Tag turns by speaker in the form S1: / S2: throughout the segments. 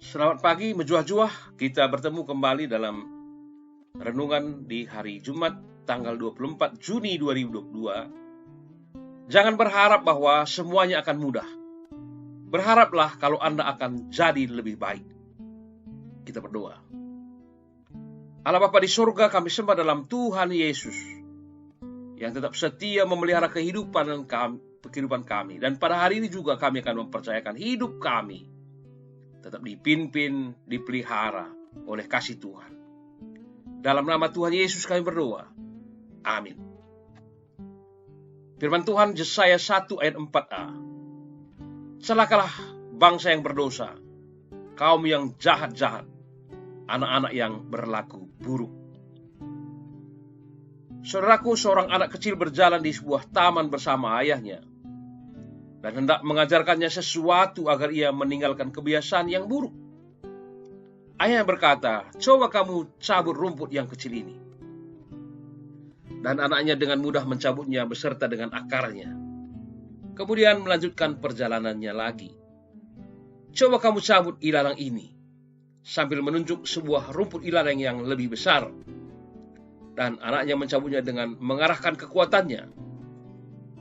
S1: Selamat pagi, menjuah-juah. Kita bertemu kembali dalam renungan di hari Jumat tanggal 24 Juni 2022. Jangan berharap bahwa semuanya akan mudah. Berharaplah kalau Anda akan jadi lebih baik. Kita berdoa. Allah Bapa di surga, kami sembah dalam Tuhan Yesus yang tetap setia memelihara kehidupan kami. Dan pada hari ini juga kami akan mempercayakan hidup kami tetap dipimpin, dipelihara oleh kasih Tuhan. Dalam nama Tuhan Yesus kami berdoa. Amin. Firman Tuhan Yesaya 1 ayat 4a. Celakalah bangsa yang berdosa, kaum yang jahat-jahat, anak-anak yang berlaku buruk. Saudaraku, seorang anak kecil berjalan di sebuah taman bersama ayahnya dan hendak mengajarkannya sesuatu agar ia meninggalkan kebiasaan yang buruk. Ayah berkata, "Coba kamu cabut rumput yang kecil ini." Dan anaknya dengan mudah mencabutnya beserta dengan akarnya. Kemudian melanjutkan perjalanannya lagi. "Coba kamu cabut ilalang ini," sambil menunjuk sebuah rumput ilalang yang lebih besar. Dan anaknya mencabutnya dengan mengarahkan kekuatannya.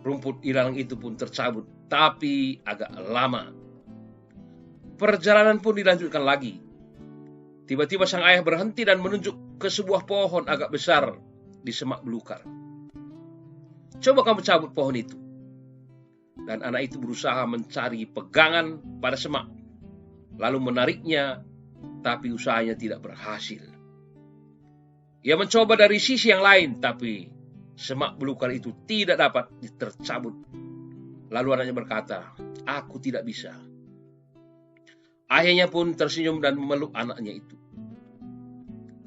S1: Rumput ilalang itu pun tercabut, tapi agak lama. Perjalanan pun dilanjutkan lagi. Tiba-tiba sang ayah berhenti dan menunjuk ke sebuah pohon agak besar di semak belukar. "Coba kamu cabut pohon itu." Dan anak itu berusaha mencari pegangan pada semak, lalu menariknya, tapi usahanya tidak berhasil. Ia mencoba dari sisi yang lain, tapi semak belukar itu tidak dapat tercabut. Lalu anaknya berkata, "Aku tidak bisa." Ayahnya pun tersenyum dan memeluk anaknya itu.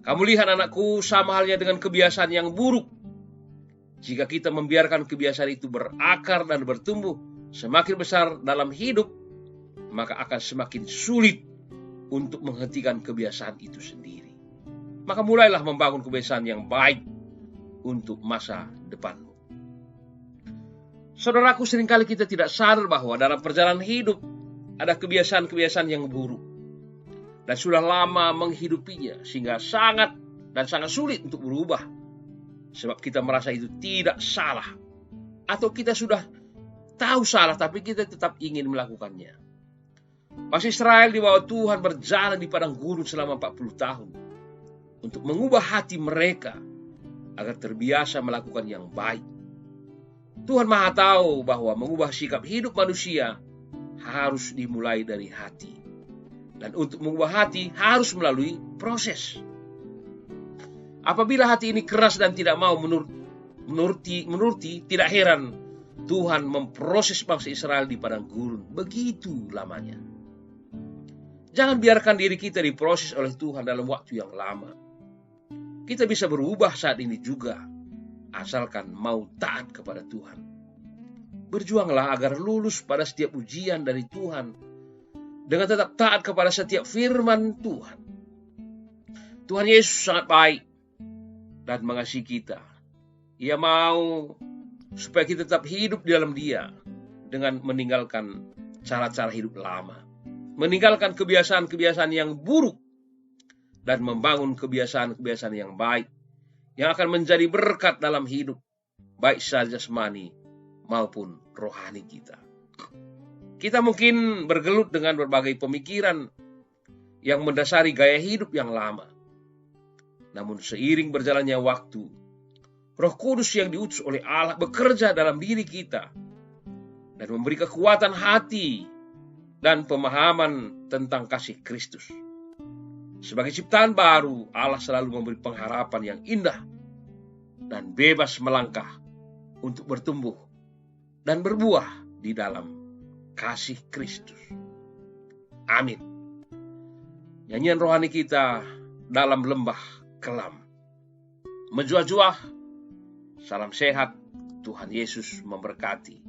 S1: "Kamu lihat anakku, sama halnya dengan kebiasaan yang buruk. Jika kita membiarkan kebiasaan itu berakar dan bertumbuh semakin besar dalam hidup, maka akan semakin sulit untuk menghentikan kebiasaan itu sendiri. Maka mulailah membangun kebiasaan yang baik untuk masa depanmu." Saudaraku, seringkali kita tidak sadar bahwa dalam perjalanan hidup ada kebiasaan-kebiasaan yang buruk dan sudah lama menghidupinya sehingga sangat sulit untuk berubah, sebab kita merasa itu tidak salah, atau kita sudah tahu salah tapi kita tetap ingin melakukannya. Bangsa Israel di bawah Tuhan berjalan di padang gurun selama 40 tahun untuk mengubah hati mereka agar terbiasa melakukan yang baik. Tuhan Maha tahu bahwa mengubah sikap hidup manusia harus dimulai dari hati. Dan untuk mengubah hati harus melalui proses. Apabila hati ini keras dan tidak mau menuruti, tidak heran Tuhan memproses bangsa Israel di padang gurun begitu lamanya. Jangan biarkan diri kita diproses oleh Tuhan dalam waktu yang lama. Kita bisa berubah saat ini juga, asalkan mau taat kepada Tuhan. Berjuanglah agar lulus pada setiap ujian dari Tuhan, dengan tetap taat kepada setiap firman Tuhan. Tuhan Yesus sangat baik dan mengasihi kita. Ia mau supaya kita tetap hidup di dalam Dia dengan meninggalkan cara-cara hidup lama, meninggalkan kebiasaan-kebiasaan yang buruk, dan membangun kebiasaan-kebiasaan yang baik yang akan menjadi berkat dalam hidup, baik secara jasmani maupun rohani kita. Kita mungkin bergelut dengan berbagai pemikiran yang mendasari gaya hidup yang lama. Namun seiring berjalannya waktu, Roh Kudus yang diutus oleh Allah bekerja dalam diri kita dan memberi kekuatan hati dan pemahaman tentang kasih Kristus. Sebagai ciptaan baru, Allah selalu memberi pengharapan yang indah dan bebas melangkah untuk bertumbuh dan berbuah di dalam kasih Kristus. Amin. Nyanyian rohani kita dalam lembah kelam. Menjuah-juah, salam sehat, Tuhan Yesus memberkati.